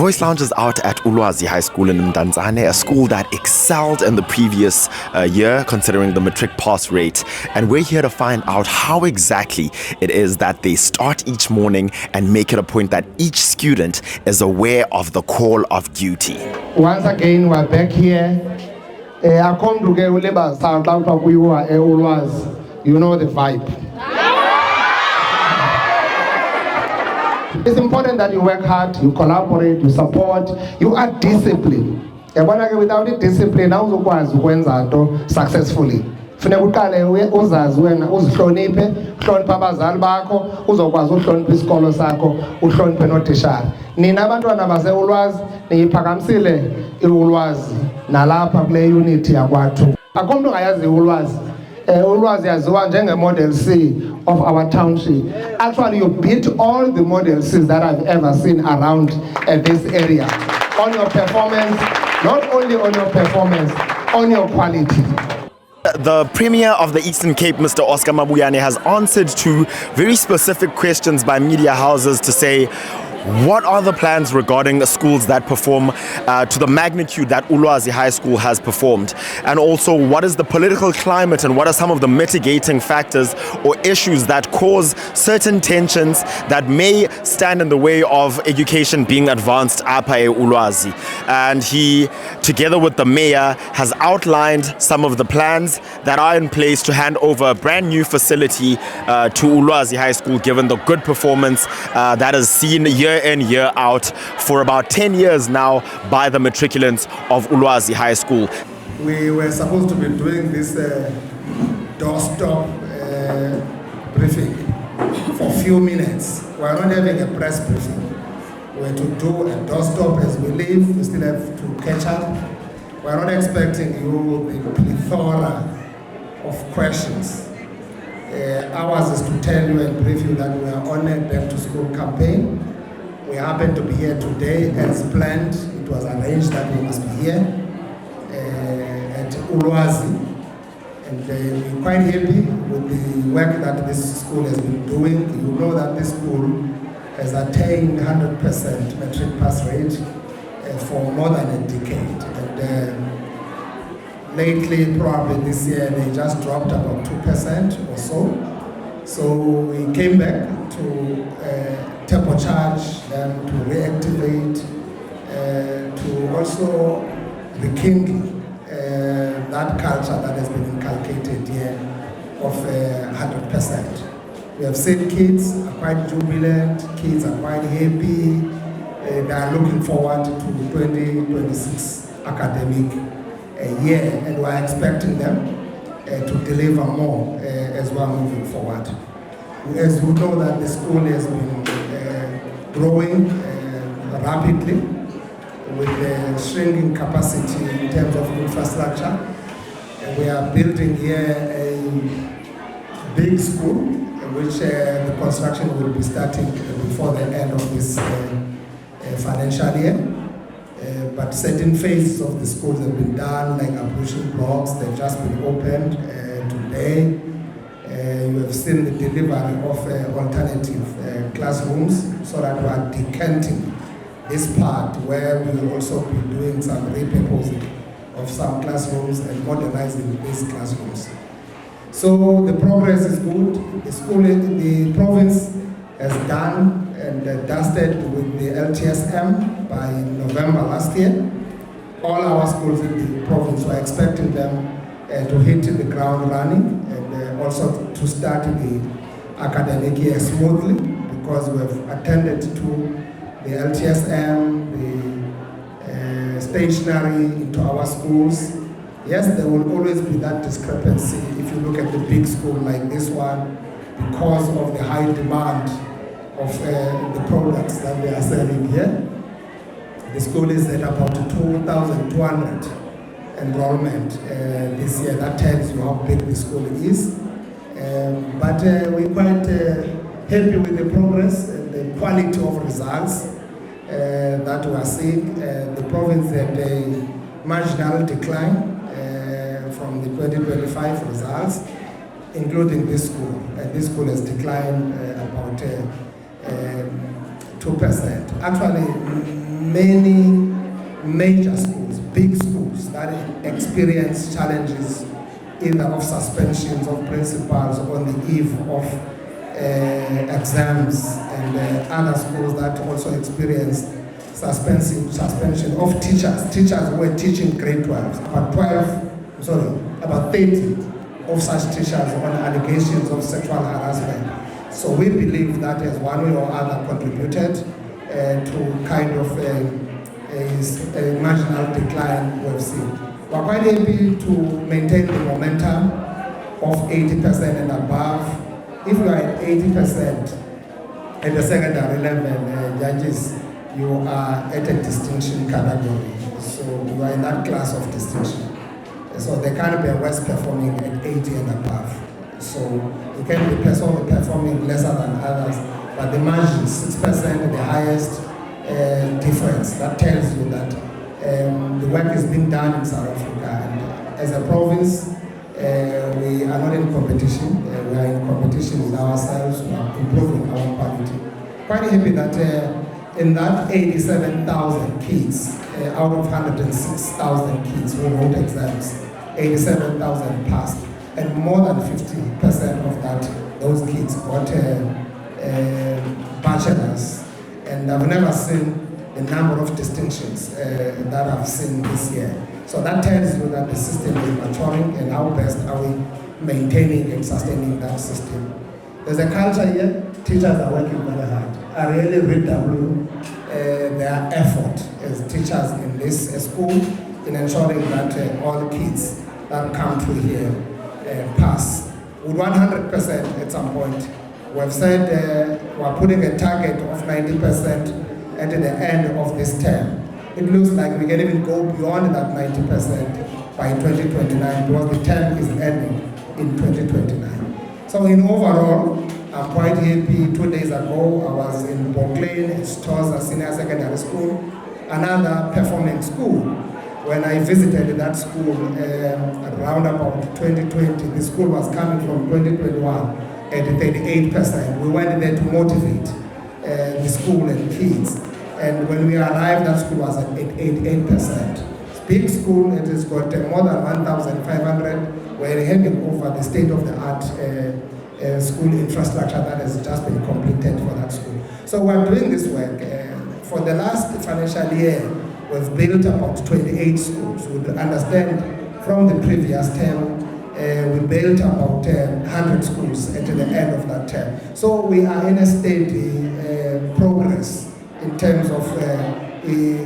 Voice Lounge is out at Ulwazi High School in Mdantsane, a school that excelled in the previous year considering the matric pass rate. And we're here to find out how exactly it is that they start each morning and make it a point that each student is aware of the call of duty. Once again, we're back here. I come to get Ulwazi, you know the vibe. It's important that you work hard, you collaborate, you support, you are disciplined. Without the discipline, awuzokwazi successfully. Funeka uqale uzazi wena uzihloniphe, uhloniphe abazali bakho, uzokwazi uhlonipha isikolo sakho, uhloniphe notishara. Nina abantwana base-Ulwazi niyiphakamisile iUlwazi nalapha kule unity yakwathu. Akho umuntu ongayazi iUlwazi. Ulwazi yaziwa njenge-Model C of our township. Actually, you beat all the Model Cs that I've ever seen around this area. On your performance, not only on your performance, on your quality. The Premier of the Eastern Cape, Mr. Oscar Mabuyane, has answered to very specific questions by media houses to say, what are the plans regarding the schools that perform to the magnitude that Ulwazi High School has performed? And also, what is the political climate and what are some of the mitigating factors or issues that cause certain tensions that may stand in the way of education being advanced at Ulwazi? And he, together with the mayor, has outlined some of the plans that are in place to hand over a brand new facility to Ulwazi High School, given the good performance that is seen year in, year out for about 10 years now by the matriculants of Ulwazi High School. We were supposed to be doing this doorstop briefing for a few minutes. We are not having a press briefing. We are to do a doorstop as we leave. We still have to catch up. We are not expecting you the plethora of questions. Ours is to tell you and brief you that we are on a back to school campaign. We happen to be here today as planned. It was arranged that we must be here at Ulwazi. And we're quite happy with the work that this school has been doing. You know that this school has attained 100% matric pass rate for more than a decade. And lately, probably this year, they just dropped about 2% or so. So we came back to turbocharge them, to reactivate, to also rekindle that culture that has been inculcated here of 100%. We have seen kids are quite jubilant, kids are quite happy, they are looking forward to 2026 academic year, and we are expecting them to deliver more as we are moving forward. As you know that the school has been growing rapidly with the shrinking capacity in terms of infrastructure. And we are building here a big school, which the construction will be starting before the end of this financial year. But certain phases of the schools have been done, like ablution blocks, they've just been opened today. You have seen the delivery of alternative classrooms, so that we are decanting this part where we will also be doing some repurposing of some classrooms and modernizing these classrooms. So the progress is good. The province has done and dusted with the LTSM by November last year. All our schools in the province were expecting them to hit the ground running and also to start the academic year smoothly, because we have attended to the LTSM, the stationery into our schools. Yes, there will always be that discrepancy if you look at the big school like this one, because of the high demand of the products that we are selling here. The school is at about 2,200 enrollment this year. That tells you how big the school is. But we're quite happy with the progress and the quality of results that we are seeing. The province had a marginal decline from the 2025 results, including this school. This school has declined about 2%. Actually, many major schools, big schools that experience challenges either of suspensions of principals on the eve of exams, and other schools that also experience suspension of teachers who were teaching grade 12. About 30 of such teachers on allegations of sexual harassment. So we believe that as one way or other contributed to kind of a marginal decline we've seen. We're quite happy to maintain the momentum of 80% and above. If you are at 80% at the secondary level, judges, you are at a distinction category. So you are in that class of distinction. So they can't be worse performing at 80 and above. So you can be performing lesser than others, but the margin, 6%, the highest difference, that tells you that the work is being done in South Africa. And as a province, we are not in competition. We are in competition with ourselves. We are improving our quality. Quite happy that in that 87,000 kids, out of 106,000 kids who wrote exams, 87,000 passed, and more than 50% of those kids got bachelors. And I've never seen the number of distinctions that I've seen this year. So that tells you that the system is maturing, and how best are we maintaining and sustaining that system. There's a culture here, teachers are working very hard. I really redouble their effort as teachers in this school in ensuring that all kids that come through here pass. With 100% at some point. We've said we're putting a target of 90% at the end of this term. It looks like we can even go beyond that 90% by 2029 because the term is ending in 2029. So in overall, I'm quite happy. 2 days ago, I was in Brooklyn, Stoza Senior Secondary School, another performing school. When I visited that school around about 2020, the school was coming from 2021 at 38%. We went there to motivate the school and kids. And when we arrived, that school was at 88%. Big school, it has got more than 1,500. We're handing over the state-of-the-art school infrastructure that has just been completed for that school. So we're doing this work. For the last financial year, we've built about 28 schools. We understand from the previous term, we built about 100 schools at the end of that term. So we are in a steady progress in terms of the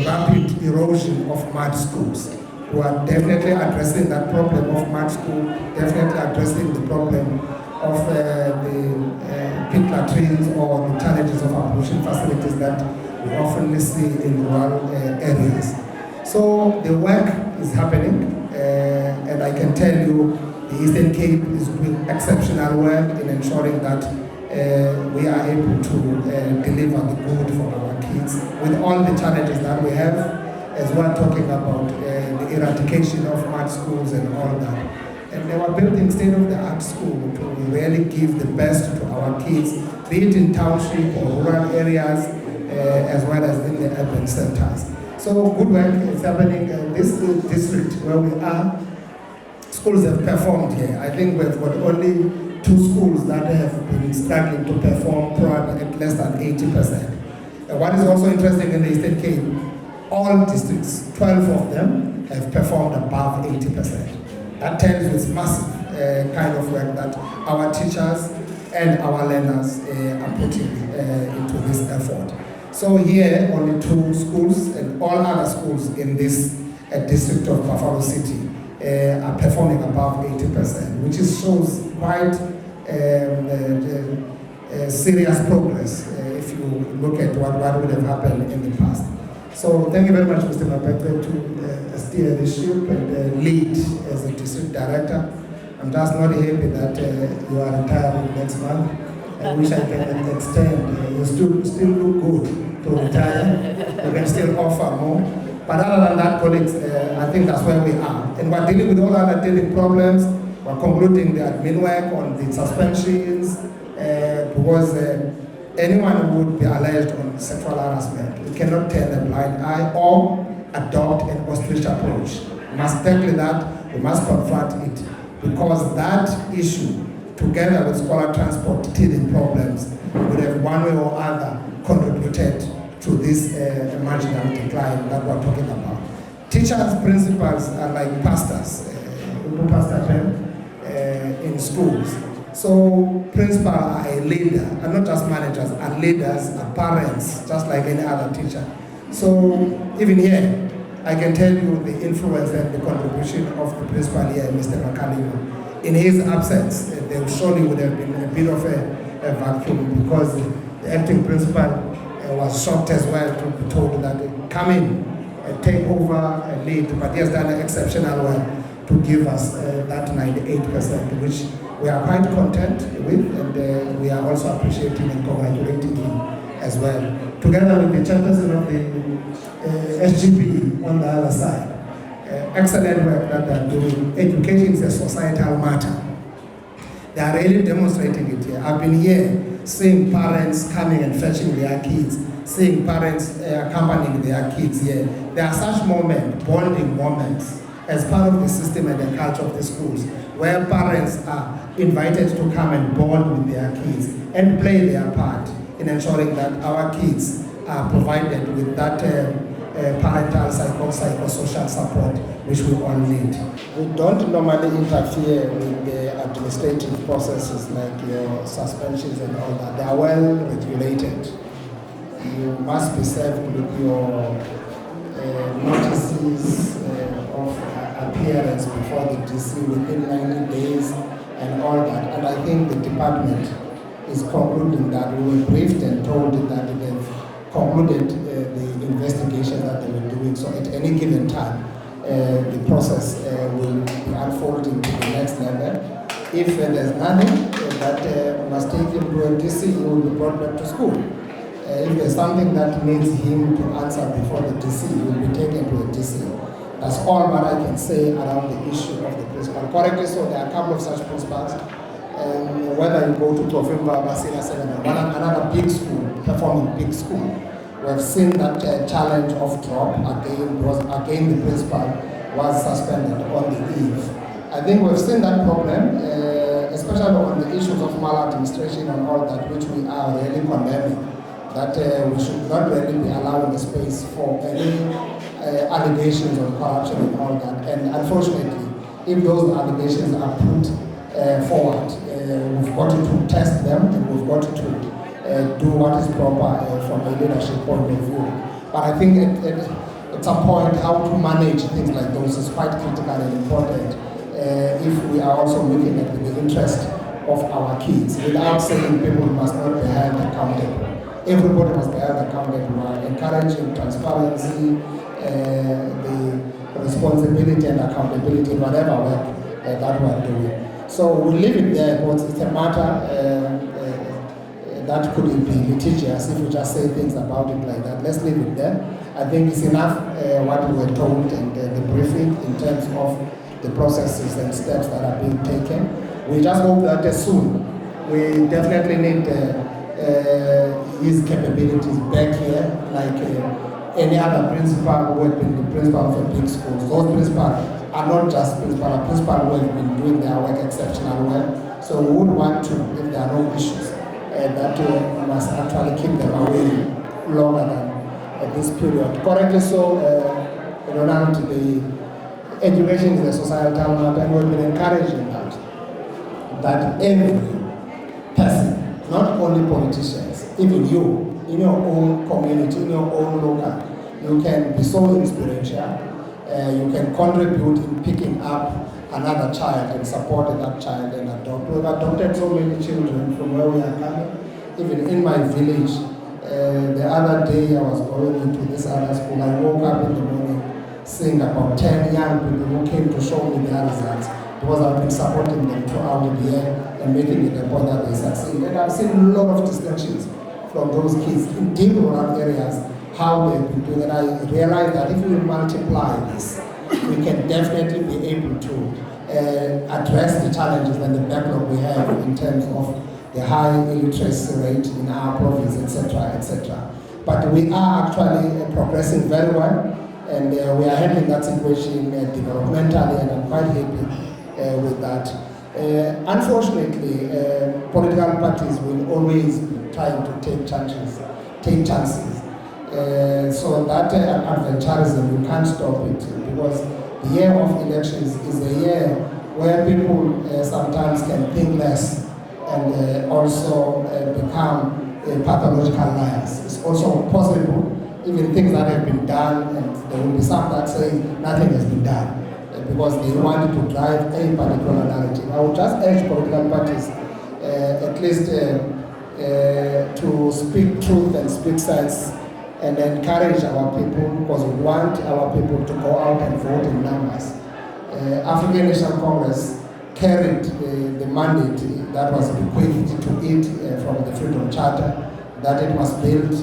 rapid erosion of mud schools. We are definitely addressing that problem of mud school, definitely addressing the problem of the pit latrines or the challenges of ablution facilities that we often see in rural areas. So the work is happening, and I can tell you the Eastern Cape is doing exceptional work in ensuring that we are able to deliver the good for our kids with all the challenges that we have, as we're talking about the eradication of mud schools and all that. And they were building state-of-the-art school to really give the best to our kids, be it in township or rural areas, as well as in the urban centers. So good work is happening in this district where we are. Schools have performed here. I think we've got only 2 schools that have been struggling to perform probably at less than 80%. And what is also interesting in the Eastern Cape, all districts, 12 of them, have performed above 80%. That tells you it's massive kind of work that our teachers and our learners are putting into this effort. So here, only 2 schools and all other schools in this district of Buffalo City are performing above 80%, which shows quite serious progress if you look at what would have happened in the past. So thank you very much, Mr. Mapete, to steer the ship and lead as a district director. I'm just not happy that you are retiring next month. I wish I can extend. You still look good to retire. You can still offer more. But other than that, colleagues, I think that's where we are. And we're dealing with all other daily problems. We're concluding the admin work on the suspensions because anyone who would be alleged on sexual harassment, we cannot turn a blind eye or adopt an ostrich approach. We must tackle that, we must confront it, because that issue, together with scholar transport teething problems, would have one way or other contributed to this marginal decline that we're talking about. Teachers, principals are like pastors, in schools. So principals are a leader, and not just managers, are leaders, are parents, just like any other teacher. So even here, I can tell you the influence and the contribution of the principal here, Mr. Makalima. In his absence, there surely would have been a bit of a vacuum, because the acting principal was shocked as well to be told that come in and take over and lead, but he has done an exceptional work to give us that 98%, which we are quite content with, and we are also appreciating and congratulating him as well. Together with the chairperson of the SGB on the other side, excellent work that they are doing. Education is a societal matter. They are really demonstrating it here. I've been here seeing parents coming and fetching their kids, seeing parents accompanying their kids here. There are such moments, bonding moments, as part of the system and the culture of the schools, where parents are invited to come and bond with their kids and play their part in ensuring that our kids are provided with that parental psychosocial support which we all need. We don't normally interfere with the administrative processes like your suspensions and all that. They are well regulated. You must be served with your notices of appearance before the DC within 90 days and all that. And I think the department is concluding that. We were briefed and told that they've concluded the investigation that they were doing. So at any given time, the process will be unfolding to the next level. If there's nothing that must take him to a DC, he will be brought back to school. If there's something that needs him to answer before the DC, he will be taken to a DC. That's all that I can say around the issue of the principal. Correctly so, there are a couple of such principals. Whether you go to Profimba, Basila 7, another big school, performing big school, we have seen that challenge of drop again, because again the principal was suspended on the eve. I think we've seen that problem, especially on the issues of maladministration and all that, which we are really condemning, that we should not really be allowing the space for any allegations of corruption and all that. And unfortunately, if those allegations are put forward, we've got to test them, and we've got to do what is proper from a leadership point of view. But I think at some point, how to manage things like those is quite critical and important if we are also looking at the interest of our kids, without saying people must not be held accountable. Everybody must be held accountable. We are encouraging transparency, the responsibility and accountability in whatever work that we are doing. So we'll leave it there, because it's a matter that could be litigious if we just say things about it like that. Let's leave it there. I think it's enough what we were told and the briefing in terms of the processes and steps that are being taken. We just hope that soon, we definitely need his capabilities back here, like any other principal who had been the principal of a big school. Those principals are not just principals who have been doing their work exceptionally well. So we would want to, if there are no issues, that must actually keep them away longer than this period. Correctly so, now to the education is a societal matter, and we've been encouraging that every person, not only politicians, even you, in your own community, in your own local, you can be so inspirational, you can contribute in picking up another child and supporting that child and adopt. We've adopted so many children from where we are coming. Even in my village, the other day I was going into this other school. I woke up in the morning seeing about 10 young people who came to show me their results, because I've been supporting them throughout the year and making it a point that they succeed. And I've seen a lot of distinctions from those kids in deep rural areas, how they've been doing. And I realized that if we multiply this, we can definitely be able to address the challenges and the backlog we have in terms of the high illiteracy rate in our province, etc., etc. But we are actually progressing very well, and we are handling that situation developmentally, and I'm quite happy with that. Unfortunately, political parties will always be trying to take chances. So that adventurism, you can't stop it, because the year of elections is a year where people sometimes can think less and also become pathological liars. It's also possible, even things that have been done, and there will be some that say nothing has been done because they wanted to drive a particular narrative. I would just urge political parties at least to speak truth and speak sense and encourage our people, because we want our people to go out and vote in numbers. African National Congress carried the mandate that was bequeathed to it from the Freedom Charter, that it must build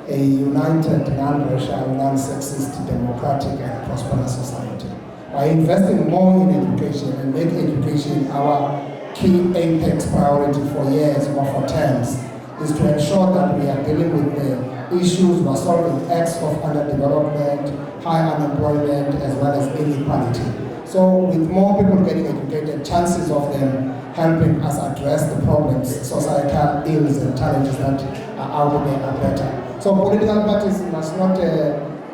a united, non-racial, non-sexist, democratic and prosperous society. By investing more in education and make education our key apex priority for years or for terms, is to ensure that we are dealing with the issues, we are solving acts of underdevelopment, high unemployment, as well as inequality. So with more people getting educated, chances of them helping us address the problems, societal ills and challenges that are out there are better. So political parties must not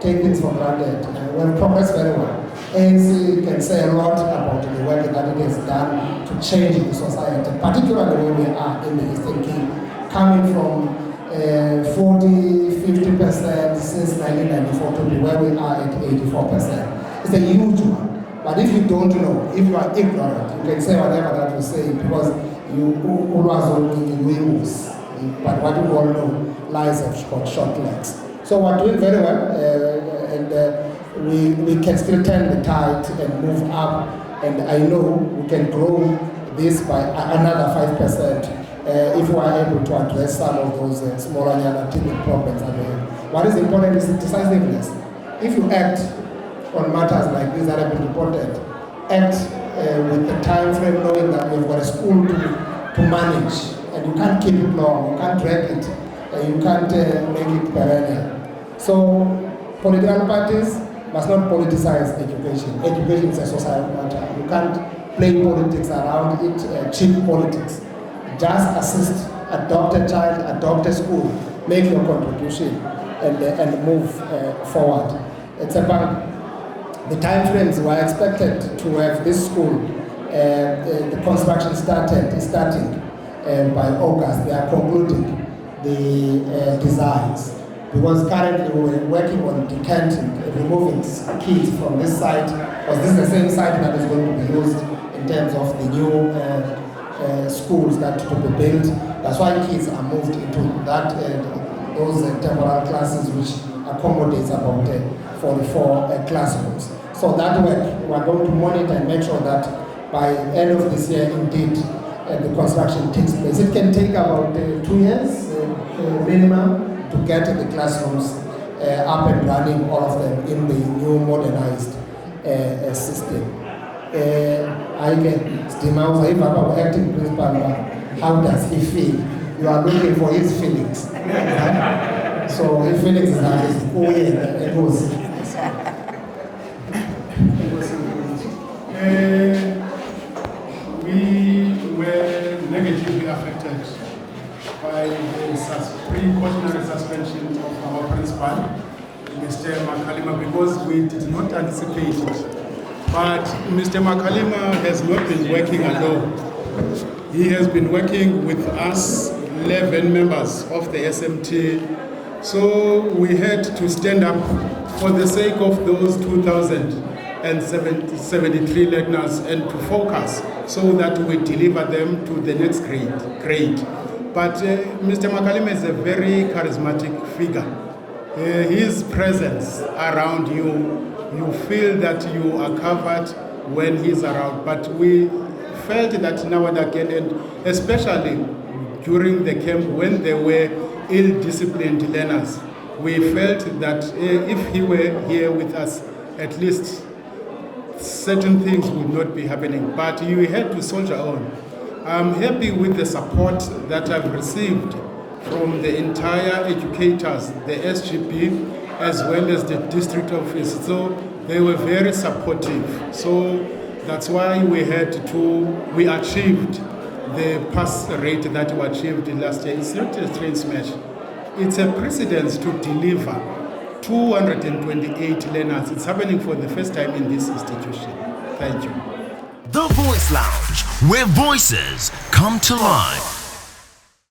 take things for granted. We have progressed very well. ANC can say a lot about the work that it has done to change the society, particularly where we are in the Eastern Cape, coming from 40-50% since 1994 to where we are at 84%. It's a huge one. But if you don't know, if you are ignorant, you can say whatever that you say, because you always wins. But what you all know, lies have got short legs. So we're doing very well, and we can still turn the tide and move up. And I know we can grow this by another 5% if we are able to address some of those smaller and timid problems that we have. What is important is decisiveness. If you act on matters like this that have been reported, act with the time frame, knowing that you've got a school to manage, and you can't keep it long, you can't drag it, you can't make it perennial. So political parties must not politicize education. Education is a societal matter. You can't play politics around it, cheap politics. Just assist, adopt a child, adopt a school, make your contribution, and move forward. It's about the time frames. We are expected to have this school, the construction starting by August. They are concluding the designs, because currently we're working on decanting, removing kids from this site, because this is the same site that is going to be used in terms of the new schools that to be built. That's why kids are moved into that those temporary classes, which accommodates about 44 classrooms. So that work, we are going to monitor and make sure that by end of this year, indeed, the construction takes place. It can take about 2 years minimum to get the classrooms up and running, all of them in the new modernized system. I can Stimauza, if I'm acting principal, how does he feel? You are looking for his feelings. So his feelings is like, oh yeah, it goes. We were negatively affected by the precautionary suspension of our principal, Mr. Makalima, because we did not anticipate it. But Mr. Makalima has not been working alone. He has been working with us, 11 members of the SMT. So we had to stand up for the sake of those 2,073 learners and to focus so that we deliver them to the next grade. But Mr. Makalima is a very charismatic figure. His presence around you, you feel that you are covered when he's around. But we felt that now and again, and especially during the camp when there were ill-disciplined learners, we felt that if he were here with us, at least certain things would not be happening. But you had to soldier on. I'm happy with the support that I've received from the entire educators, the SGB, as well as the district office. So they were very supportive. So that's why we achieved the pass rate that we achieved last year. It's not a train smash. It's a precedence to deliver 228 learners. It's happening for the first time in this institution. Thank you. The Voice Lounge, where voices come to life.